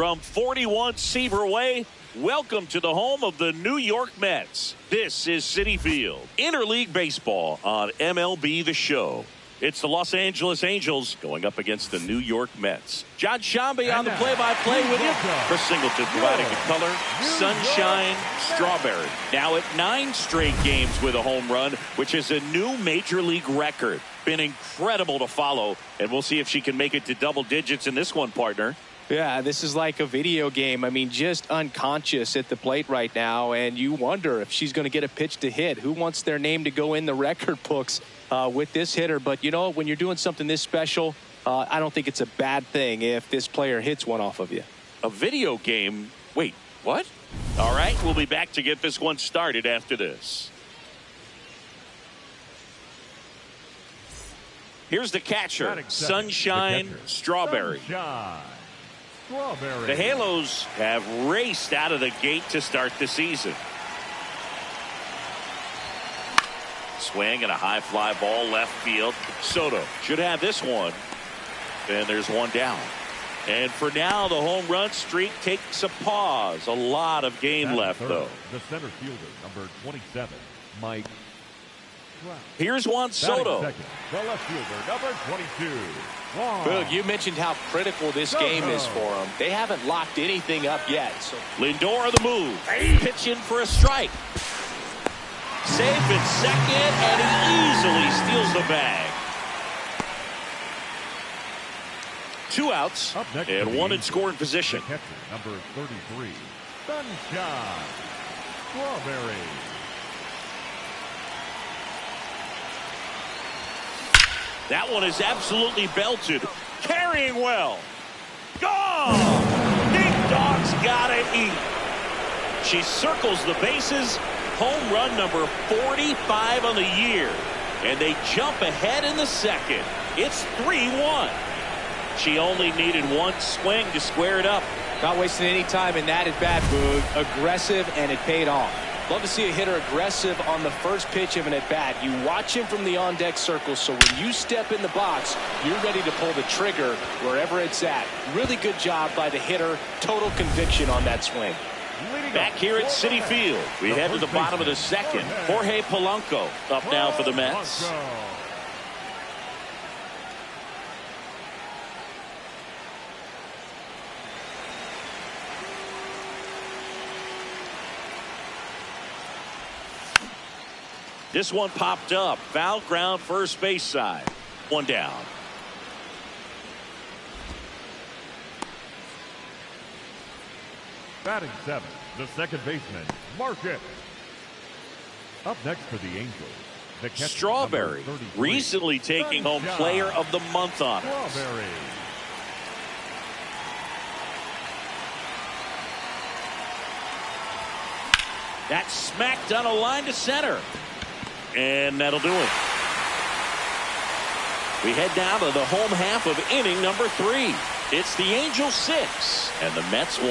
From 41 Seaver Way, welcome to the home of the New York Mets. This is Citi Field. Interleague Baseball on MLB The Show. It's the Los Angeles Angels going up against the New York Mets. John Shambi on the play-by-play with you. Chris Singleton providing the color. Sunshine, Strawberry. Now at 9 straight games with a home run, which is a new major league record. Been incredible to follow, and we'll see if she can make it to double digits in this one, partner. Yeah, this is like a video game. I mean, just unconscious at the plate right now, and you wonder if she's going to get a pitch to hit. Who wants their name to go in the record books with this hitter? But, you know, when you're doing something this special, I don't think it's a bad thing if this player hits one off of you. A video game? Wait, what? All right, we'll be back to get this one started after this. Here's the catcher, Sunshine, Strawberry. The Halos have raced out of the gate to start the season. Swing and a high fly ball left field. Soto should have this one. And there's one down. And for now, the home run streak takes a pause. A lot of game left, though. The center fielder, number 27, Mike. Here's Juan Soto. Second, the left fielder, number 22. Boog, you mentioned how critical this game is for them. They haven't locked anything up yet. So Lindor the move. Pitching for a strike. Safe in second, and he easily steals the bag. 2 outs and 1 in scoring position. The catcher, number 33, Sunshine, Strawberry. That one is absolutely belted. Carrying well. Gone! Big Dog's gotta eat. She circles the bases. Home run number 45 on the year. And they jump ahead in the second. It's 3-1. She only needed 1 swing to square it up. not wasting any time in that at bat, Boog. Aggressive, and it paid off. Love to see a hitter aggressive on the first pitch of an at-bat. You watch him from the on-deck circle, so when you step in the box, you're ready to pull the trigger wherever it's at. Really good job by the hitter. Total conviction on that swing. Back here at Citi Field, we head to the bottom of the second. Jorge Polanco up now for the Mets. This one popped up. Foul ground, first base side. One down. Batting seventh, the second baseman, Marcus. Up next for the Angels, the catcher, Strawberry, recently taking home Player of the Month honors. Strawberry. That's smacked on a line to center. And that'll do it. We head now to the home half of inning number 3. It's the Angels 6 and the Mets 1.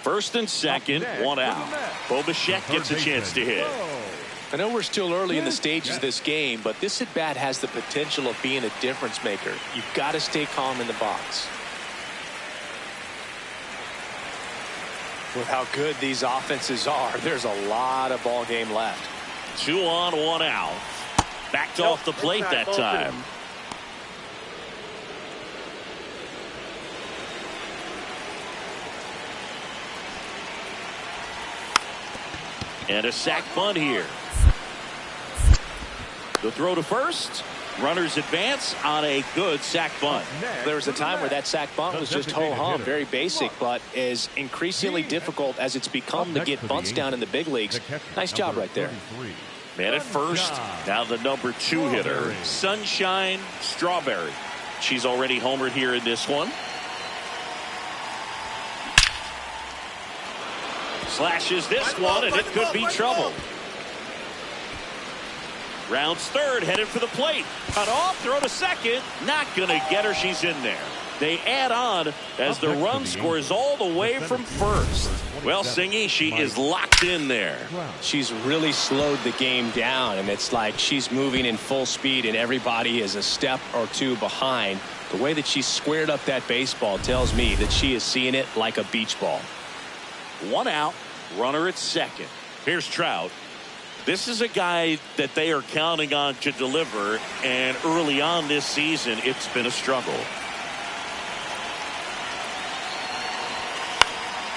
First and second, one out. Bo Bichette gets a chance to hit. I know we're still early in the stages of this game, but this at-bat has the potential of being a difference maker. You've got to stay calm in the box. With how good these offenses are, there's a lot of ball game left. 2 on, 1 out. Backed off the plate that time. And a sac bunt here. The throw to first. Runners advance on a good sac bunt. There was a time where that sac bunt was just ho-hum, very basic, but is increasingly difficult as it's become to get bunts down in the big leagues. Nice job right there. Man at first. Now the number 2 hitter, Sunshine Strawberry. She's already homered here in this one. Slashes this one, and it could be trouble. Rounds third, headed for the plate. Cut off, throw to second. Not going to get her. She's in there. They add on as the run scores all the way from first. Well, Singy, she is locked in there. She's really slowed the game down, and it's like she's moving in full speed, and everybody is a step or two behind. The way that she squared up that baseball tells me that she is seeing it like a beach ball. 1 out, runner at second. Here's Trout. This is a guy that they are counting on to deliver, and early on this season, it's been a struggle.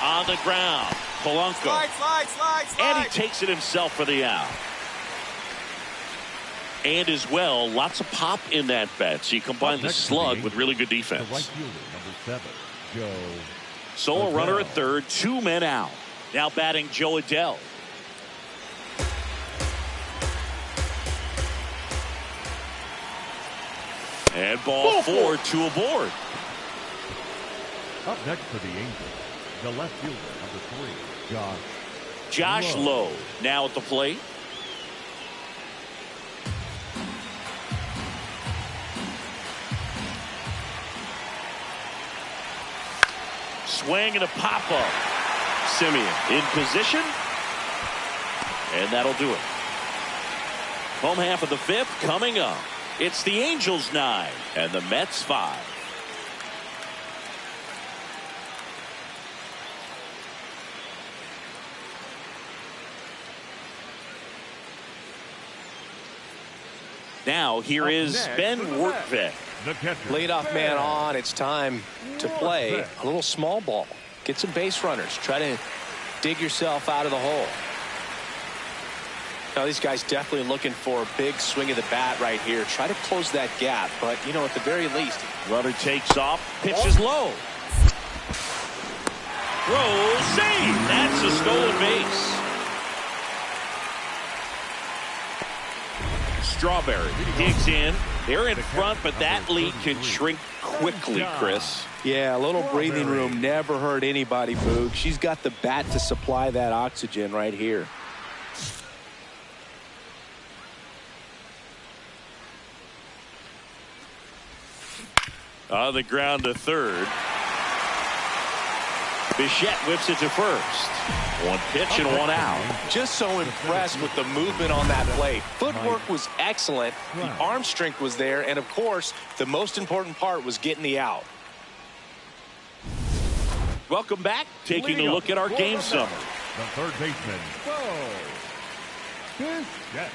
On the ground, Polanco. Slide. And he takes it himself for the out. And as well, lots of pop in that bat. So you combine the slug with really good defense. The right fielder, number 7, Joe. So a runner at third, 2 men out. Now batting Joe Adell. And ball 4, 2 aboard. Up next for the Angels, the left fielder, number 3, Josh Lowe now at the plate. Swing and a pop-up. Simeon in position. And that'll do it. Home half of the 5th coming up. It's the Angels 9 and the Mets 5. Now here is Ben Workvet. Leadoff man on. It's time to play a little small ball. Get some base runners. Try to dig yourself out of the hole. Now these guys definitely looking for a big swing of the bat right here. Try to close that gap, but you know, at the very least, runner takes off, pitches low. Throw, save. That's a stolen base. Strawberry digs in. They're in front, but that lead can shrink quickly, Chris. Yeah, a little breathing room never hurt anybody, Boog. She's got the bat to supply that oxygen right here. On the ground to third. Bichette whips it to first. 1 pitch and 1 out. Just so impressed with the movement on that play. Footwork was excellent. The arm strength was there. And, of course, the most important part was getting the out. Welcome back. Taking a look at our game summary. The third baseman, Bichette.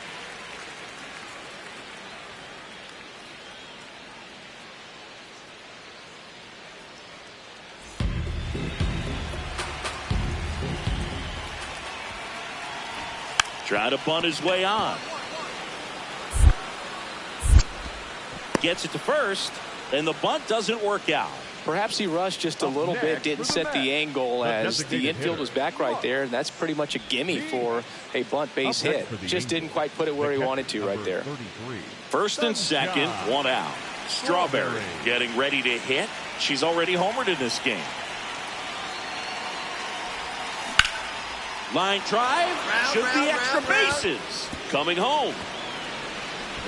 Trying to bunt his way on. Gets it to first, and the bunt doesn't work out. Perhaps he rushed just a little bit, didn't set the angle as the infield was back right there, and that's pretty much a gimme for a bunt base hit. Just didn't quite put it where he wanted to right there. First and second, 1 out. Strawberry getting ready to hit. She's already homered in this game. Line drive, should be extra bases. Coming home.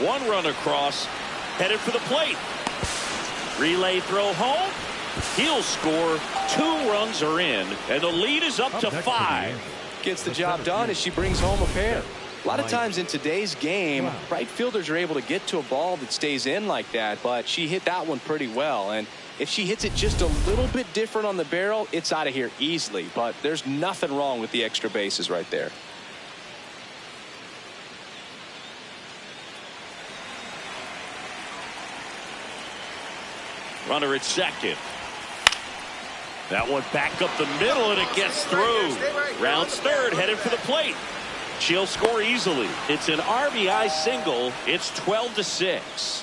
1 run across, headed for the plate. Relay throw home. He'll score. 2 runs are in, and the lead is up to 5. Gets the job done as she brings home a pair. A lot of times in today's game, right fielders are able to get to a ball that stays in like that, but she hit that one pretty well. And if she hits it just a little bit different on the barrel, it's out of here easily. But there's nothing wrong with the extra bases right there. Runner at second. That one back up the middle, and it gets through. Rounds third, headed for the plate. She'll score easily. It's an RBI single. It's 12-6.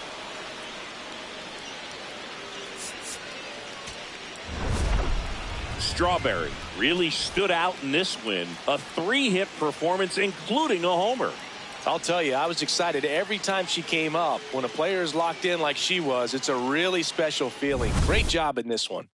Strawberry really stood out in this win. A 3-hit performance, including a homer. I'll tell you, I was excited every time she came up. When a player is locked in like she was, it's a really special feeling. Great job in this one.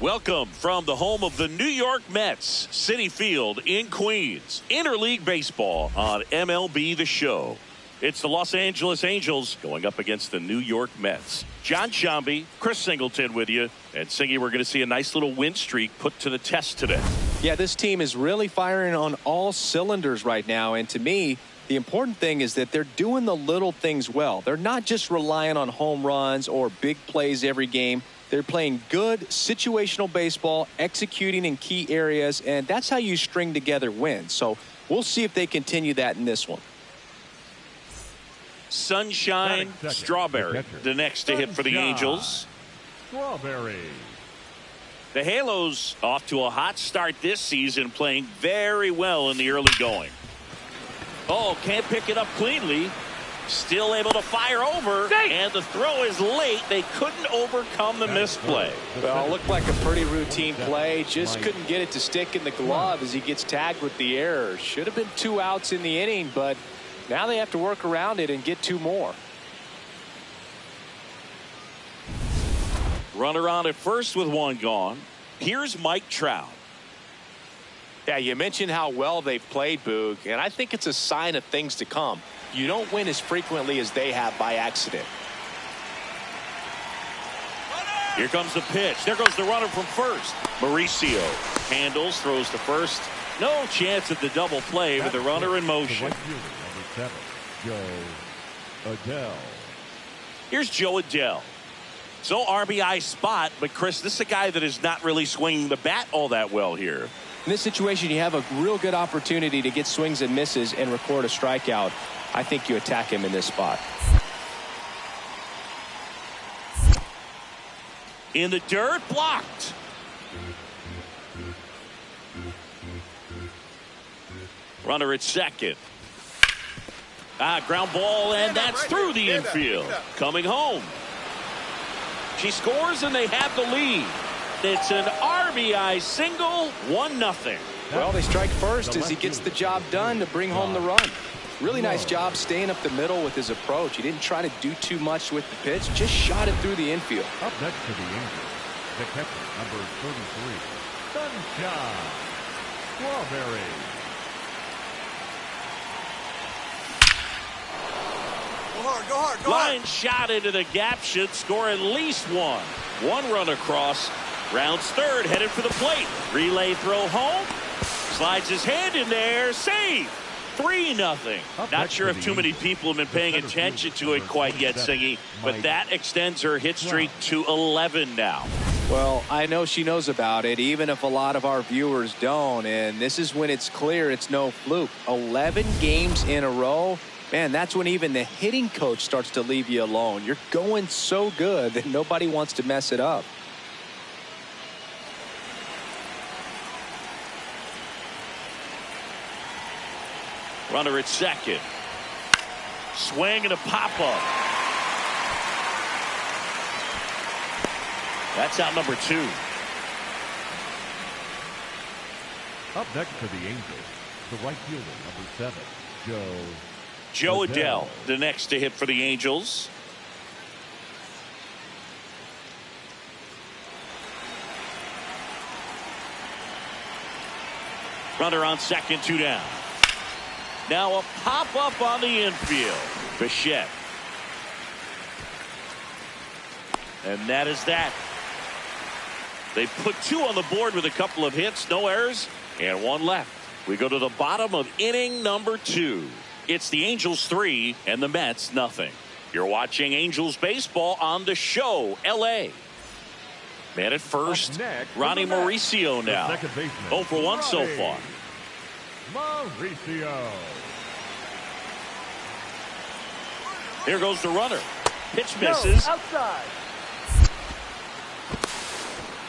Welcome from the home of the New York Mets, Citi Field in Queens. Interleague baseball on MLB The Show. It's the Los Angeles Angels going up against the New York Mets. John Shambi, Chris Singleton with you. And Singy, we're going to see a nice little win streak put to the test today. Yeah, this team is really firing on all cylinders right now. And to me, the important thing is that they're doing the little things well. They're not just relying on home runs or big plays every game. They're playing good situational baseball, executing in key areas, and that's how you string together wins. So we'll see if they continue that in this one. Sunshine Strawberry, the next to hit for the Angels. Strawberry. The Halos off to a hot start this season, playing very well in the early going. Oh, can't pick it up cleanly. Still able to fire over, and the throw is late. They couldn't overcome the misplay. Well, it looked like a pretty routine play. Just couldn't get it to stick in the glove as he gets tagged with the error. Should have been 2 outs in the inning, but now they have to work around it and get 2 more. Runner on at first with 1 gone. Here's Mike Trout. Yeah, you mentioned how well they've played, Boog, and I think it's a sign of things to come. You don't win as frequently as they have by accident. Here comes the pitch. There goes the runner from first. Mauricio handles, throws to first. No chance at the double play with the runner in motion. Number 7, Joe Adell. Here's Joe Adell. So RBI spot, but Chris, this is a guy that is not really swinging the bat all that well here. In this situation, you have a real good opportunity to get swings and misses and record a strikeout. I think you attack him in this spot. In the dirt, blocked. Runner at second. Ground ball, and that's through the infield. Coming home. She scores, and they have the lead. It's an RBI single, 1-0. Well, they strike first as he gets the job done to bring home the run. Really nice job staying up the middle with his approach. He didn't try to do too much with the pitch, just shot it through the infield. Up next to the Angels, the catcher, number 33, Sunshine Strawberry. Go hard. Line shot into the gap, should score at least 1. 1 run across. Rounds third, headed for the plate. Relay throw home. Slides his hand in there. Save. 3-0. Not sure if too many people have been paying attention to it quite yet, Singy, but that extends her hit streak to 11 now. Well, I know she knows about it, even if a lot of our viewers don't, and this is when it's clear it's no fluke. 11 games in a row. Man, that's when even the hitting coach starts to leave you alone. You're going so good that nobody wants to mess it up. Runner at second. Swing and a pop-up. That's out number 2. Up next for the Angels, the right fielder, number 7, Joe Adell, the next to hit for the Angels. Runner on second, 2 down. Now a pop-up on the infield. Bichette. And that is that. They put 2 on the board with a couple of hits, no errors, and 1 left. We go to the bottom of inning number 2. It's the Angels 3 and the Mets nothing. You're watching Angels baseball on The Show, L.A. Man at first, Ronnie Mauricio now. 0 for 1 so far. Mauricio. Here goes the runner. Pitch misses. Outside.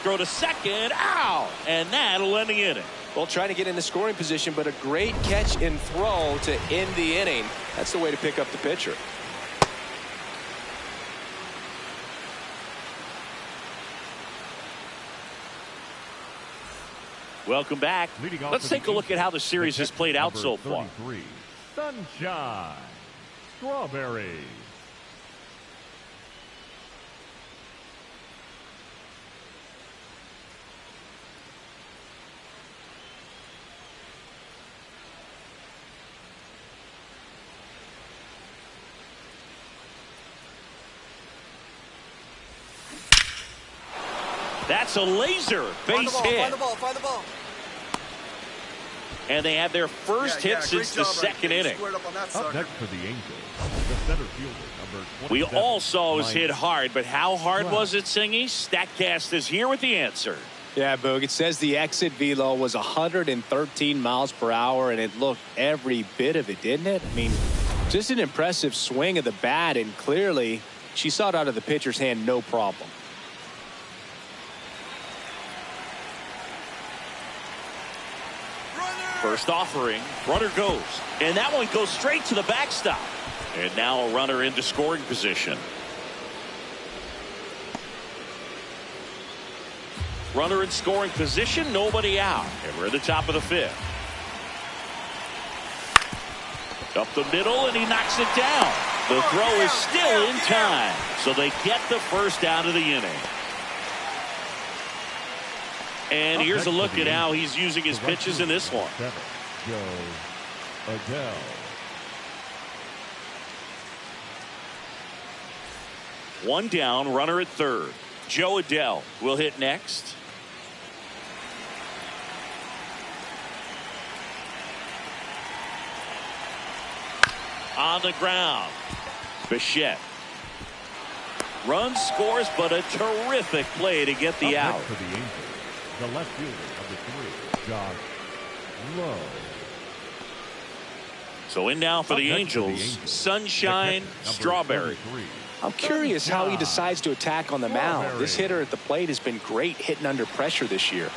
Throw to second. Ow! And that'll end the inning. Well, trying to get in the scoring position, but a great catch and throw to end the inning. That's the way to pick up the pitcher. Welcome back. Let's take a look at how the series has played out so far. Sunshine Strawberry. That's a laser base hit. Find the ball, find the ball. And they have their first hit since the second inning. Up next for the Angels, the center fielder, number 27. We all saw it was hit hard, but how hard was it, Singy? Statcast is here with the answer. Yeah, Boog, it says the exit velo was 113 miles per hour, and it looked every bit of it, didn't it? I mean, just an impressive swing of the bat, and clearly she saw it out of the pitcher's hand no problem. First offering, runner goes, and that one goes straight to the backstop. And now a runner into scoring position. Runner in scoring position, nobody out. And we're at the top of the fifth. Up the middle, and he knocks it down. The throw is still in time, so they get the first out of the inning. And here's a look at how he's using his pitches in this one. Joe Adele. One down, runner at third. Joe Adele will hit next. On the ground, Bichette. Run scores, but a terrific play to get the out. For the Angels, the left fielder, number 3, Josh Lowe. So in now for the Angels, Sunshine Strawberry. I'm curious how he decides to attack on the mound. This hitter at the plate has been great hitting under pressure this year.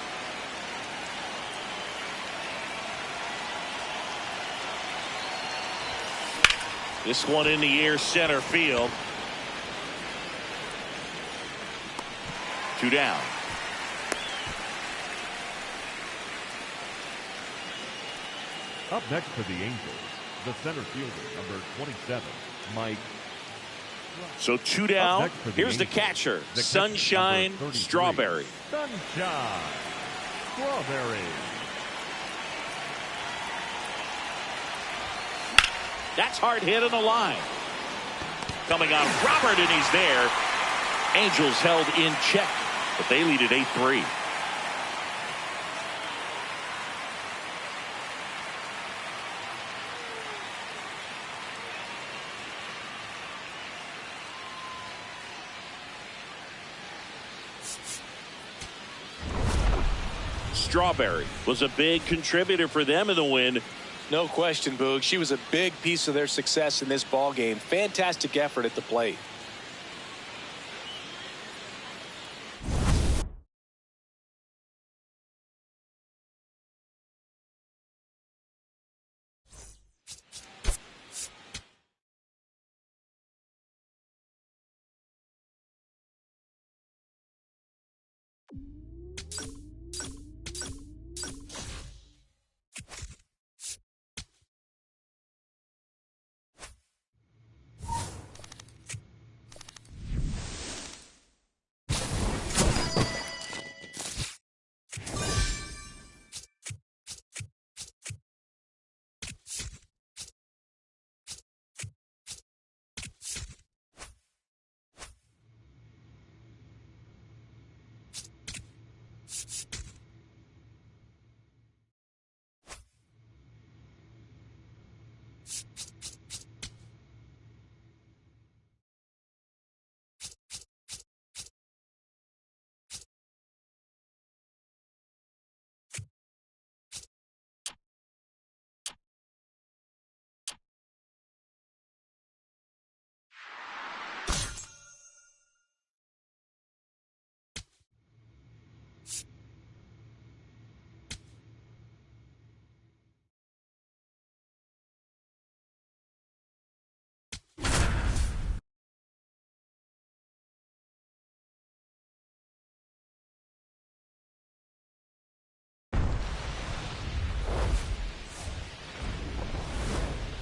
This one in the air, center field. 2 down. Up next for the Angels, the center fielder, number 27, Mike. So 2 down. Here's the catcher, Sunshine Strawberry. Sunshine Strawberry. That's hard hit on the line. Coming on Robert, and he's there. Angels held in check, but they lead at 8-3. Strawberry was a big contributor for them in the win. No question, Boog. She was a big piece of their success in this ball game. Fantastic effort at the plate.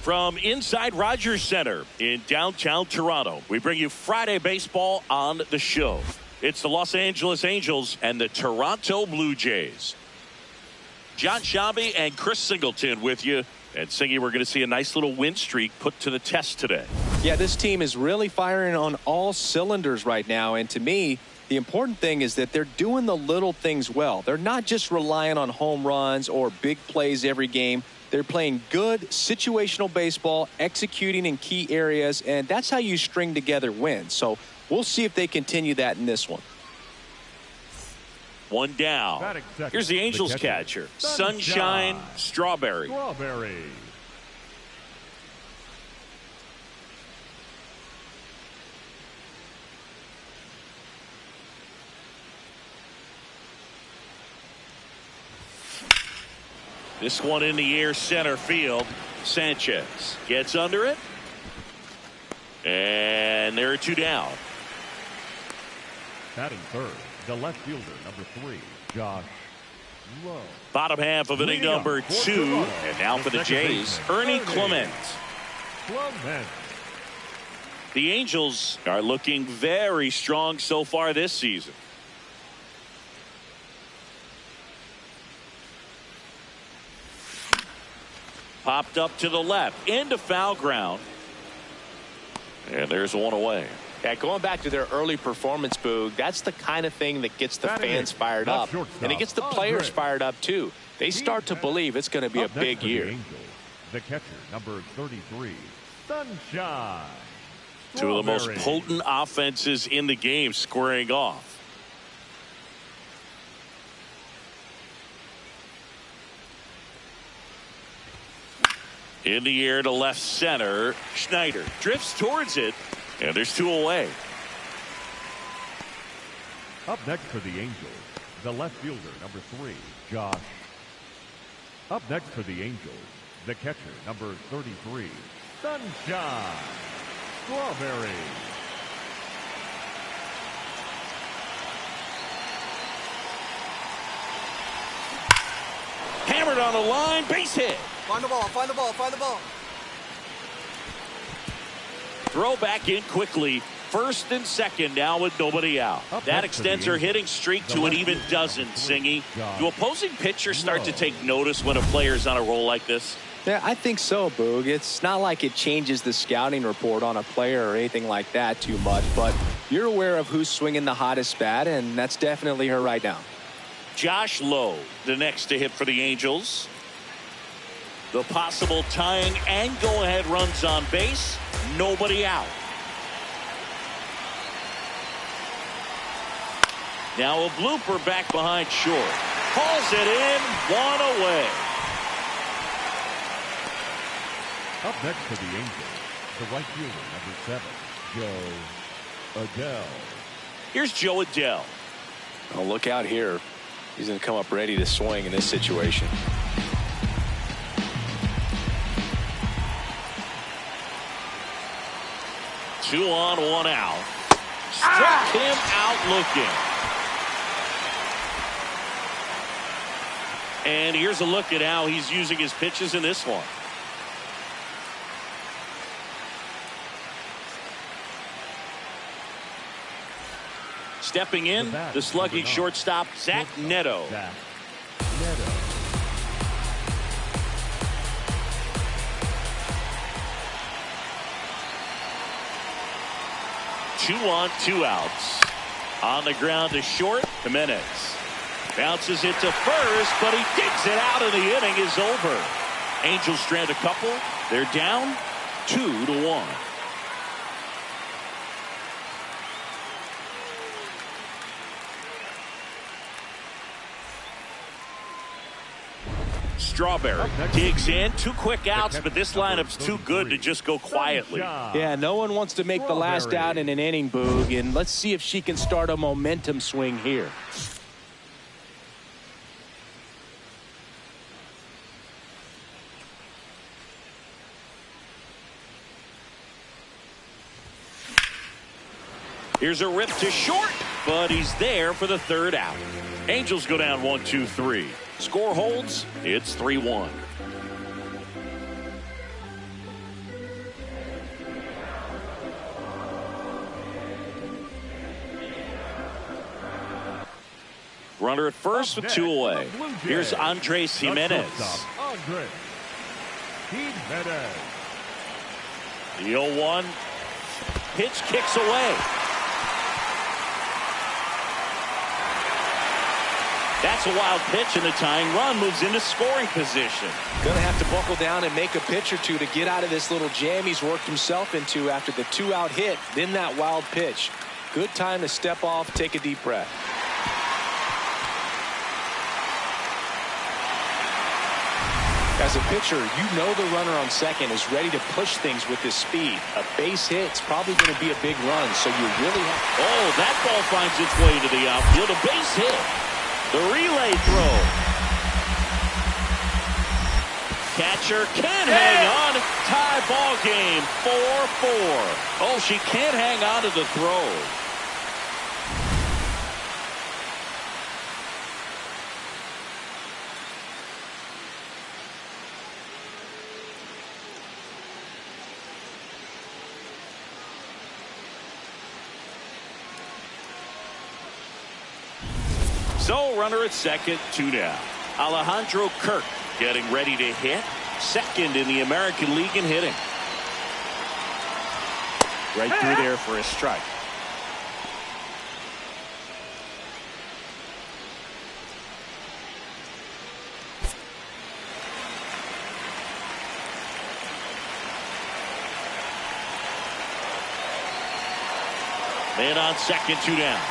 From inside Rogers Center in downtown Toronto, we bring you Friday baseball on the show. It's the Los Angeles Angels and the Toronto Blue Jays. John Shabby and Chris Singleton with you. And Singy, we're going to see a nice little win streak put to the test today. Yeah, this team is really firing on all cylinders right now. And to me, the important thing is that they're doing the little things well. They're not just relying on home runs or big plays every game. They're playing good situational baseball, executing in key areas, and that's how you string together wins. So we'll see if they continue that in this one. One down. Here's the Angels catcher, Sunshine Strawberry. This one in the air, center field. Sanchez gets under it. And there are two down. Batting third, the left fielder, number 3, Josh Lowe. Bottom half of inning number 2. And now for the Jays, Ernie Clement. The Angels are looking very strong so far this season. Popped up to the left, into foul ground. And there's one away. Yeah, going back to their early performance, Boog, that's the kind of thing that gets the fans fired up. And it gets the players fired up, too. They start to believe it's going to be a big year. The catcher, number 33, Sunshine. Two of the most potent offenses in the game squaring off. In the air to left center. Schneider drifts towards it, and there's two away. Up next for the Angels, the left fielder, number 3, Josh. Up next for the Angels, the catcher, number 33, Sunshine Strawberry. Hammered on the line, base hit. Find the ball, find the ball, find the ball. Throw back in quickly. First and second now with nobody out. That extends their hitting streak to an even dozen, Singy. Do opposing pitchers start to take notice when a player's on a roll like this? Yeah, I think so, Boog. It's not like it changes the scouting report on a player or anything like that too much, but you're aware of who's swinging the hottest bat, and that's definitely her right now. Josh Lowe, the next to hit for the Angels. The possible tying and go-ahead runs on base. Nobody out. Now a blooper back behind short. Hauls it in, one away. Up next for the Angels, the right fielder, number 7, Joe Adell. Here's Joe Adell. Oh, look out here. He's going to come up ready to swing in this situation. Two on, one out. Struck him out looking. And here's a look at how he's using his pitches in this one. Stepping in, the slugging shortstop, Zach Neto. Two on, two outs. On the ground to short, Jimenez. Bounces it to first, but he digs it out, and the inning is over. Angels strand a couple. They're down 2-1. Strawberry digs in. 2 quick outs, but this lineup's too good to just go quietly. Yeah, no one wants to make the last out in an inning, Boog, and let's see if she can start a momentum swing here. Here's a rip to short, but he's there for the 3rd out. Angels go down 1-2-3. Score holds. It's 3-1. Runner at first with 2 away. Here's Andres Jimenez. The 0-1 Pitch kicks away. That's a wild pitch, and the tying run moves into scoring position. Gonna have to buckle down and make a pitch or two to get out of this little jam he's worked himself into after the 2-out hit, then that wild pitch. Good time to step off, take a deep breath. As a pitcher, you know the runner on second is ready to push things with his speed. A base hit's probably going to be a big run, so you really have... Oh, that ball finds its way to the outfield. A base hit. The relay throw. Catcher can't hang on. Tie ball game, 4-4. Oh, she can't hang on to the throw. So, runner at second, 2 down. Alejandro Kirk getting ready to hit. Second in the American League in hitting. Right through there for a strike. Man on second, 2 down.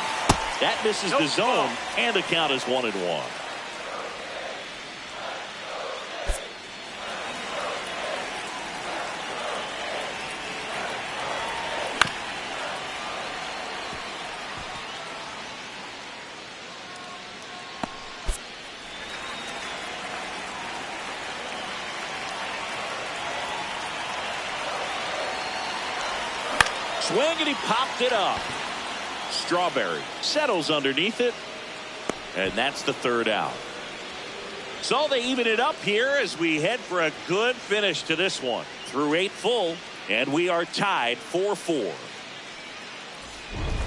That misses the zone, and the count is 1-1. Swing, and he popped it up. Strawberry settles underneath it, and that's the 3rd out. So they even it up here as we head for a good finish to this one. Through 8 full, and we are tied 4-4.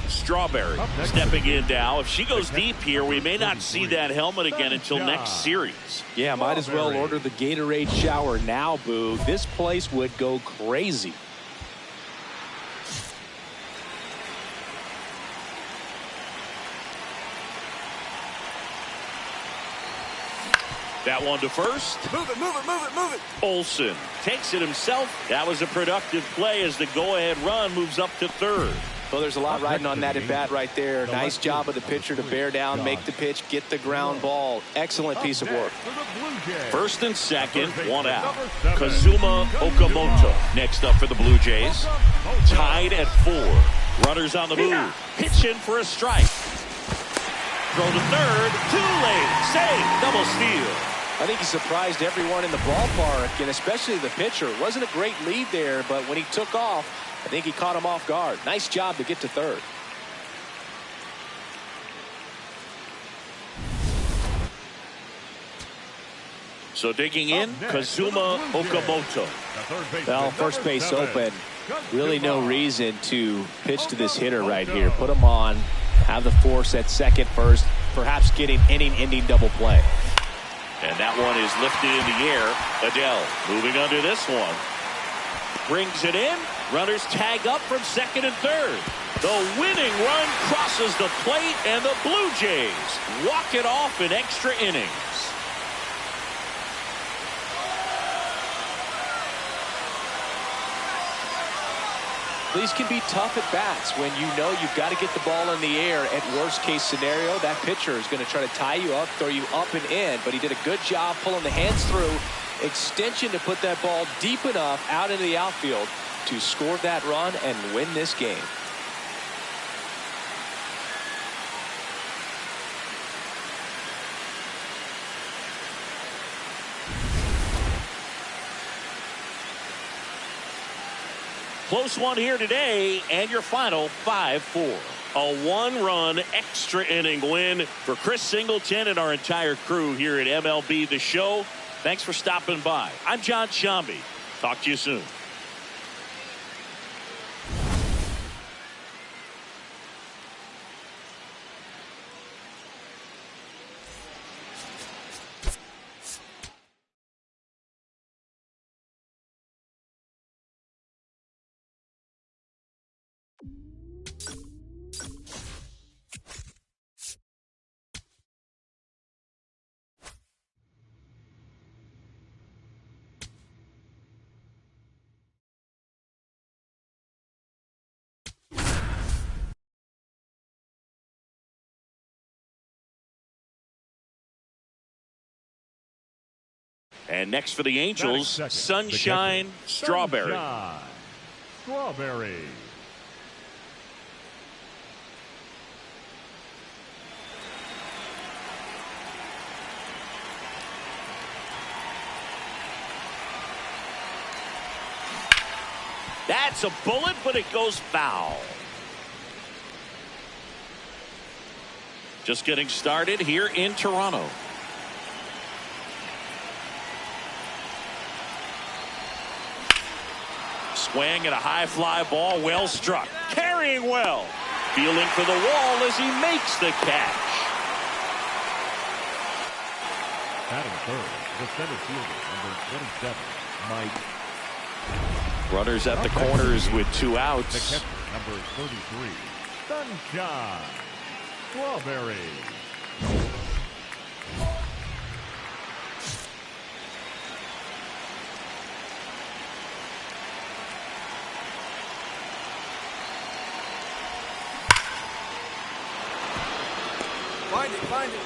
Strawberry stepping in now. If she goes deep here, we may not see that helmet again until next series. Yeah, might as well order the Gatorade shower now, Boog. This place would go crazy. That one to first. Move it, move it, move it, move it. Olsen takes it himself. That was a productive play as the go-ahead run moves up to third. Well, there's a lot riding on that at bat right there. Nice job of the pitcher to bear down, make the pitch, get the ground ball. Excellent piece of work. First and second, 1 out. Kazuma Okamoto next up for the Blue Jays. Tied at 4. Runners on the move. Pitch in for a strike. Throw to third. Too late. Save. Double steal. I think he surprised everyone in the ballpark, and especially the pitcher. It wasn't a great lead there, but when he took off, I think he caught him off guard. Nice job to get to third. So digging in, Kazuma Okamoto. Well, first base open. Really no reason to pitch to this hitter right here. Put him on, have the force at second first, perhaps getting inning-ending double play. And that one is lifted in the air. Adele moving under this one. Brings it in. Runners tag up from second and third. The winning run crosses the plate, and the Blue Jays walk it off in extra innings. These can be tough at bats when you know you've got to get the ball in the air. At worst case scenario, that pitcher is going to try to tie you up, throw you up and in, but he did a good job pulling the hands through. Extension to put that ball deep enough out into the outfield to score that run and win this game. Close one here today, and your final 5-4. A 1-run extra inning win for Chris Singleton and our entire crew here at MLB The Show. Thanks for stopping by. I'm John Shambi. Talk to you soon. And next for the Angels, Sunshine Strawberry. Sunshine Strawberry. That's a bullet, but it goes foul. Just getting started here in Toronto. Swing and a high fly ball, well struck. Carrying well. Feeling for the wall as he makes the catch. Batting third, the center fielder, number 27, Mike. Runners at the corners with 2 outs. The catcher, number 33, Sunshine Strawberry. Find it.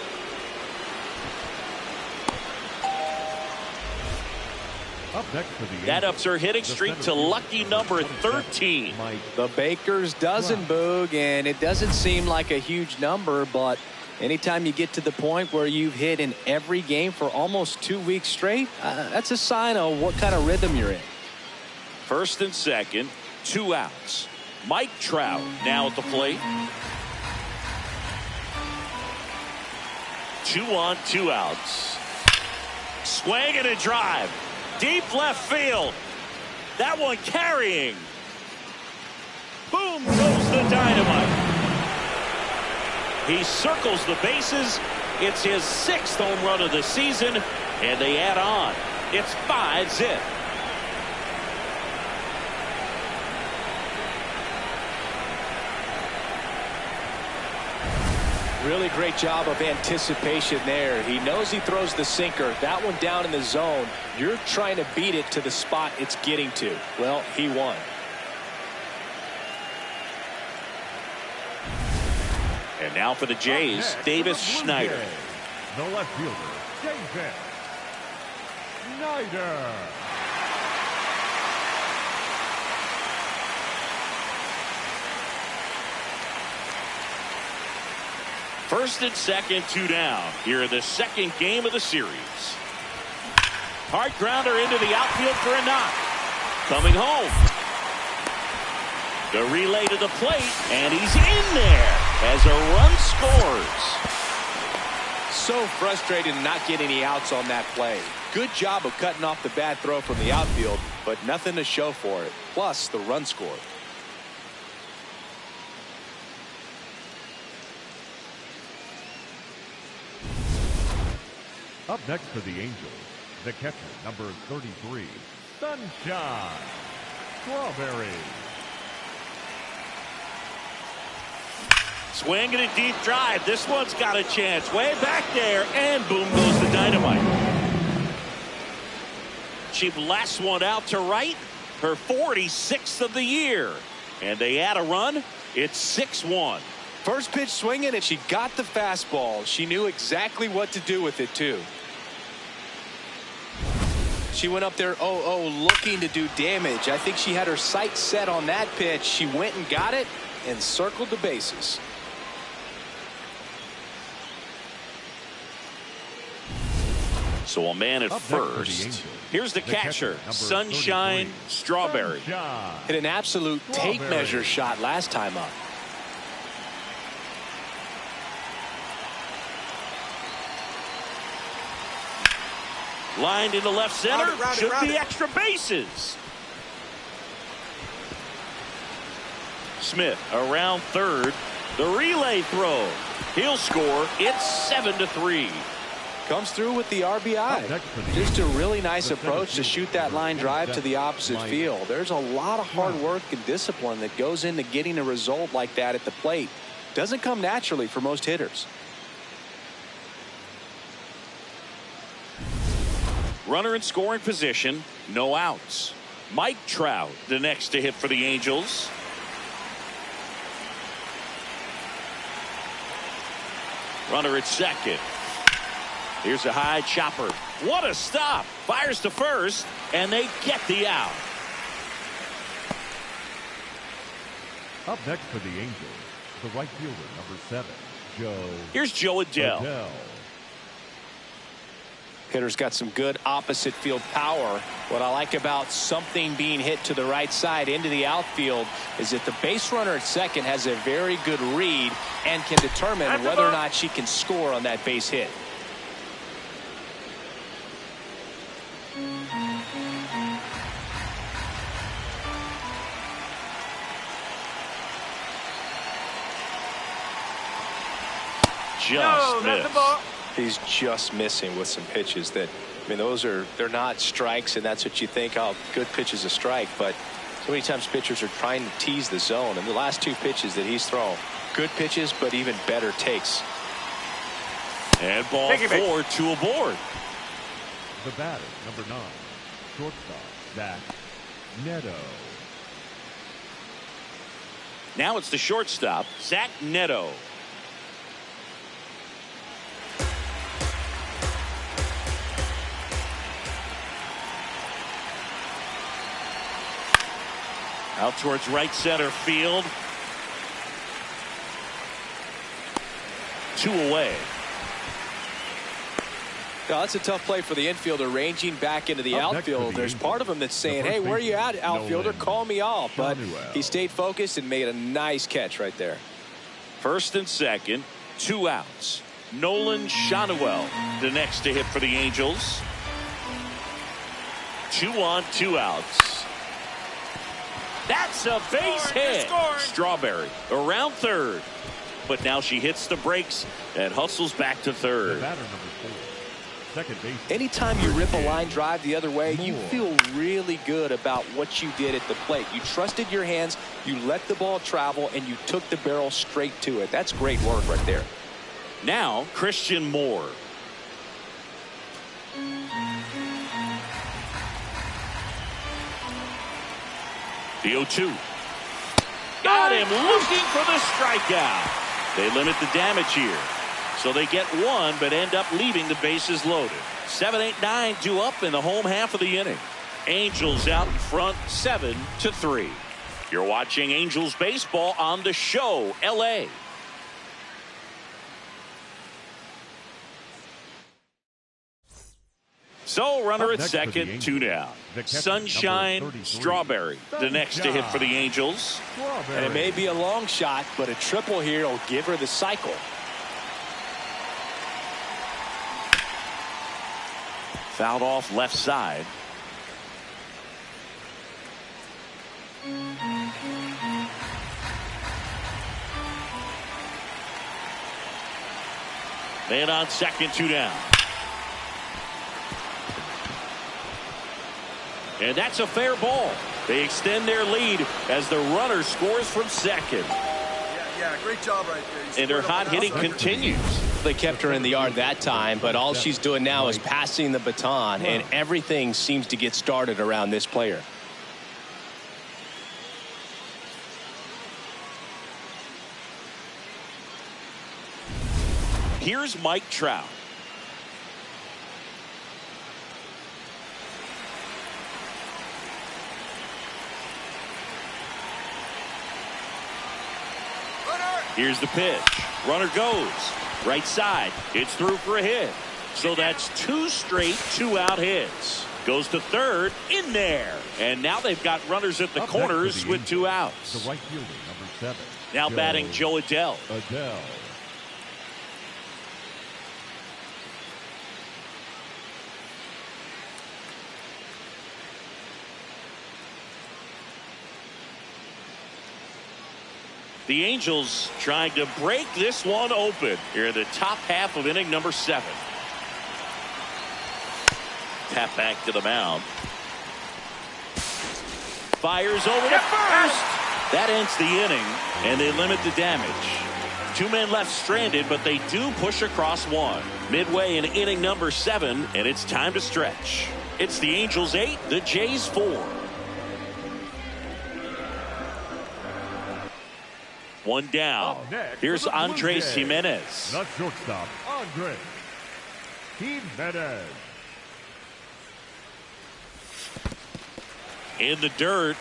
Up next for the That Angels, ups her hitting the streak center to fielder, lucky number 13. Mike. The Baker's dozen, Boog, and it doesn't seem like a huge number, but anytime you get to the point where you've hit in every game for almost 2 weeks straight, that's a sign of what kind of rhythm you're in. First and second, 2 outs. Mike Trout now at the plate. 2 on, 2 outs. Swing and a drive. Deep left field. That one carrying. Boom goes the dynamite. He circles the bases. It's his 6th home run of the season, and they add on. It's 5-zip. Really great job of anticipation there. He knows he throws the sinker. That one down in the zone. You're trying to beat it to the spot it's getting to. Well, he won. And now for the Jays, Davis Schneider. The left fielder, Davis Schneider. First and second, 2 down. Here in the second game of the series. Hard grounder into the outfield for a knock. Coming home. The relay to the plate, and he's in there as a run scores. So frustrated not getting any outs on that play. Good job of cutting off the bad throw from the outfield, but nothing to show for it. Plus the run scored. Up next for the Angels, the catcher, number 33, Sunshine Strawberry. Swing and a deep drive. This one's got a chance. Way back there, and boom goes the dynamite. She blasts one out to right. Her 46th of the year. And they add a run. It's 6-1. First pitch swinging, and she got the fastball. She knew exactly what to do with it, too. She went up there 0-0 looking to do damage. I think she had her sights set on that pitch. She went and got it and circled the bases. So a man at first. Here's the catcher, Sunshine Strawberry. Hit an absolute tape measure shot last time up. Lined into left center. Should round be it. extra bases. Smith around third. The relay throw. He'll score. It's 7-3. Comes through with the RBI. Just a really nice approach to shoot that line drive to the opposite field. There's a lot of hard work and discipline that goes into getting a result like that at the plate. Doesn't come naturally for most hitters. Runner in scoring position. No outs. Mike Trout, the next to hit for the Angels. Runner at second. Here's a high chopper. What a stop. Fires to first, and they get the out. Up next for the Angels, the right fielder, number 7, Joe. Here's Joe Adell. Hitter's got some good opposite field power. What I like about something being hit to the right side into the outfield is that the base runner at second has a very good read and can determine whether or not she can score on that base hit. Just missed. He's just missing with some pitches that, I mean, they're not strikes, and that's what you think, oh, good pitch is a strike, but so many times pitchers are trying to tease the zone, and the last 2 pitches that he's thrown, good pitches, but even better takes. And ball 4, 2 aboard. The batter, number 9, shortstop, Zach Neto. Now it's the shortstop, Zach Neto. Out towards right center field. 2 away. Yeah, that's a tough play for the infielder, ranging back into the outfield. There's part of him that's saying, hey, where are you at, outfielder? Call me off. But he stayed focused and made a nice catch right there. First and second, 2 outs. Nolan Shanuel, the next to hit for the Angels. 2 on, 2 outs. That's a base hit. Strawberry around third. But now she hits the brakes and hustles back to third. The batter, number 4, second base. Anytime you rip a line drive the other way, you feel really good about what you did at the plate. You trusted your hands, you let the ball travel, and you took the barrel straight to it. That's great work right there. Now, Christian Moore. The 0-2. Got him looking for the strikeout. They limit the damage here. So they get 1, but end up leaving the bases loaded. 7, 8, 9 due up in the home half of the inning. Angels out in front 7-3. You're watching Angels baseball on the show, LA. So runner at second, 2 down. Sunshine Strawberry, the next to hit for the Angels. And it may be a long shot, but a triple here will give her the cycle. Fouled off left side. Man on second, 2 down. And that's a fair ball. They extend their lead as the runner scores from second. Yeah, great job right there. And her hot hitting continues. They kept her in the yard that time, but all she's doing now is passing the baton, and everything seems to get started around this player. Here's Mike Trout. Here's the pitch. Runner goes. Right side. It's through for a hit. So that's 2 straight 2-out hits. Goes to third. In there. And now they've got runners at the corners with 2 outs. The right fielder, number 7. Now batting Joe Adell. The Angels trying to break this one open here in the top half of inning number 7. Tap back to the mound. Fires over to first. That ends the inning, and they limit the damage. 2 men left stranded, but they do push across 1. Midway in inning number 7, and it's time to stretch. It's the Angels 8, the Jays 4. 1 down. Here's Andres Jimenez. The shortstop, Andres Jimenez. in the dirt.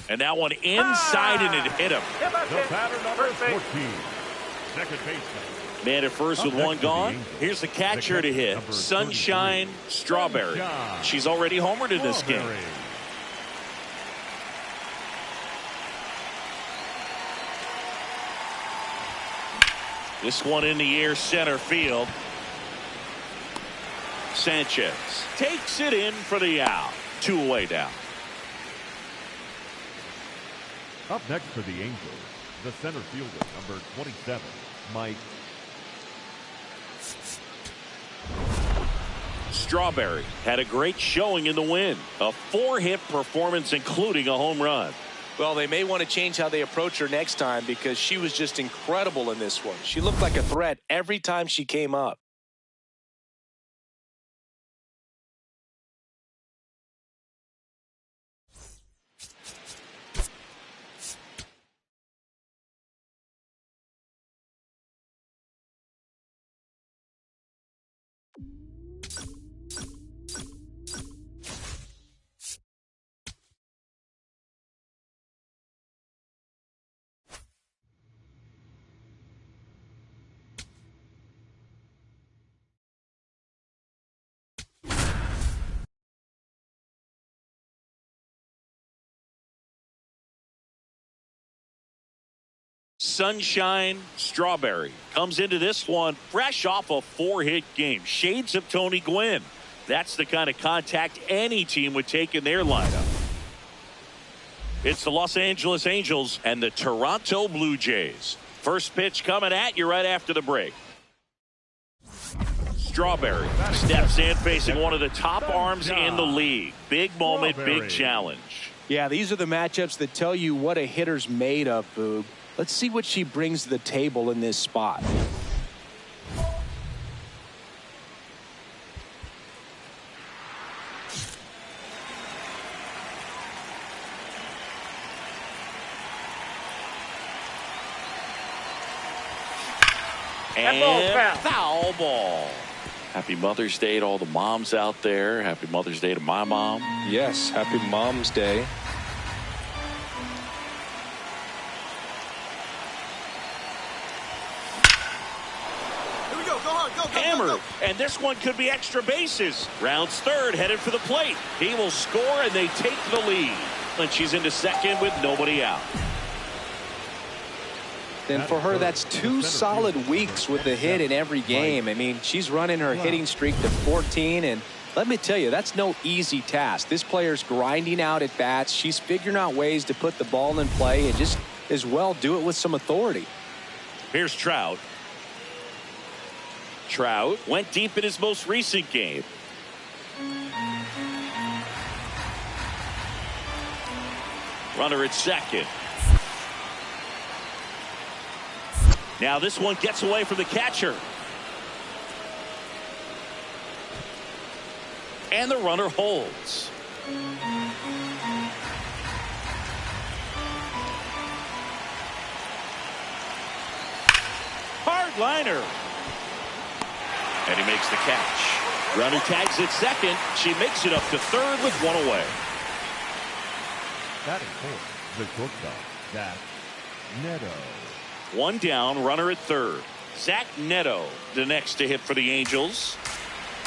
And that one inside, and it hit him. The batter number 14, second baseman. Man at first with one gone. Here's the catcher to hit. Sunshine Strawberry. She's already homered in this game. This one in the air, center field. Sanchez takes it in for the out. 2 away now. Up next for the Angels, the center fielder, number 27, Mike. Strawberry had a great showing in the win. A 4-hit performance, including a home run. Well, they may want to change how they approach her next time because she was just incredible in this one. She looked like a threat every time she came up. Sunshine Strawberry comes into this one fresh off a 4-hit game. Shades of Tony Gwynn. That's the kind of contact any team would take in their lineup. It's the Los Angeles Angels and the Toronto Blue Jays. First pitch coming at you right after the break. Strawberry steps in facing one of the top arms in the league. Big moment, big challenge. Yeah, these are the matchups that tell you what a hitter's made of, Boog. Let's see what she brings to the table in this spot. And foul ball. Happy Mother's Day to all the moms out there. Happy Mother's Day to my mom. Yes, happy Mom's Day. Hammered, and this one could be extra bases. Rounds third, headed for the plate. He will score, and they take the lead. And she's into second with nobody out. And for her, that's 2 solid weeks with a hit in every game. I mean, she's running her hitting streak to 14, and let me tell you, that's no easy task. This player's grinding out at bats. She's figuring out ways to put the ball in play and just as well do it with some authority. Here's Trout. Trout went deep in his most recent game. Runner at second. Now this one gets away from the catcher. And the runner holds. Hard liner. And he makes the catch. Runner tags at second. She makes it up to third with one away. Batting fourth, the shortstop, Zach Neto. One down, runner at third. Zach Neto, the next to hit for the Angels.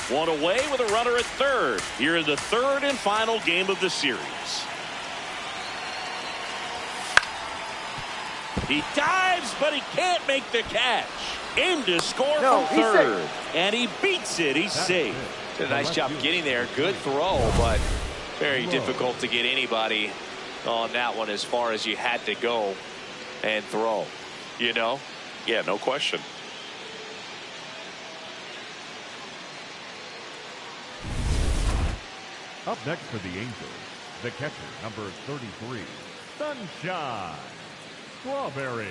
One away with a runner at third. Here in the third and final game of the series. He dives, but he can't make the catch. In to score from third. And he beats it. He's safe. Did a nice job getting there. Good throw, but very difficult to get anybody on that one as far as you had to go and throw. You know? Yeah, no question. Up next for the Angels, the catcher, number 33, Sunshine Strawberry.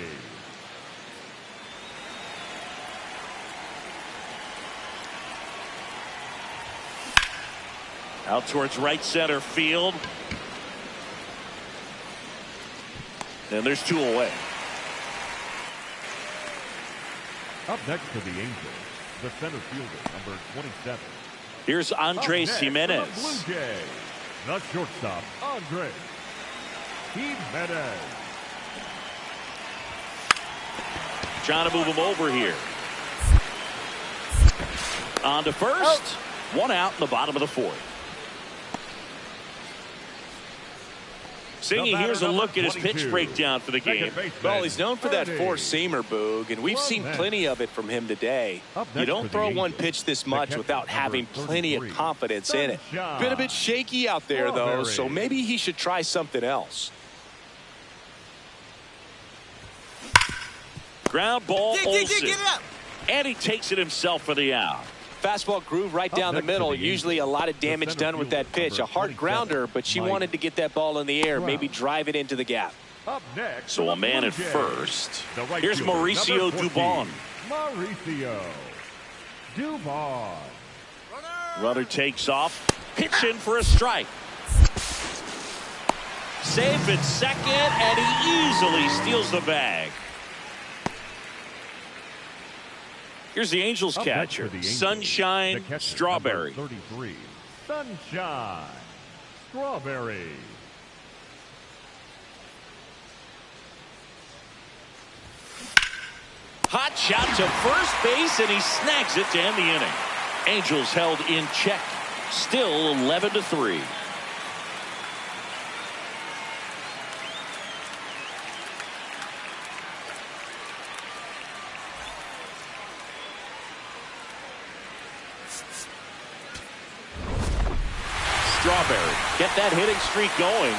Out towards right center field. And there's 2 away. Up next for the Angels, the center fielder, number 27. Here's Andres Jimenez. The Blue Jays, the shortstop, Andres Jimenez. Trying to move him over here. On to first. 1 out in the bottom of the 4th. Singing, here's a look at his pitch breakdown for the game. Well, he's known for that four-seamer, Boog, and we've seen plenty of it from him today. You don't throw one pitch this much without having plenty of confidence in it. Been a bit shaky out there, though, so maybe he should try something else. Ground ball, Olsen. Get it up. And he takes it himself for the out. Fastball groove right down the middle. Usually a lot of damage done with that pitch. A hard grounder, but she wanted to get that ball in the air, maybe drive it into the gap. So a man at first. Here's Mauricio Dubon. Mauricio Dubon. Runner takes off. Pitch in for a strike. Safe at second, and he easily steals the bag. Here's the Angels catcher, Sunshine Strawberry. 33, Sunshine Strawberry. Hot shot to first base, and he snags it to end the inning. Angels held in check, still 11-3. Strawberry, get that hitting streak going.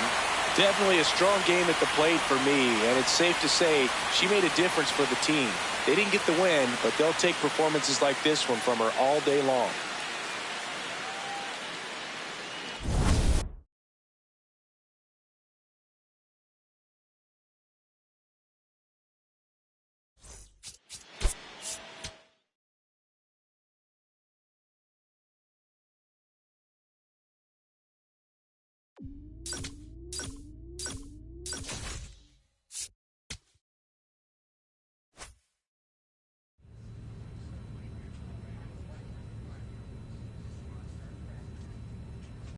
Definitely a strong game at the plate for me, and it's safe to say she made a difference for the team. They didn't get the win, but they'll take performances like this one from her all day long.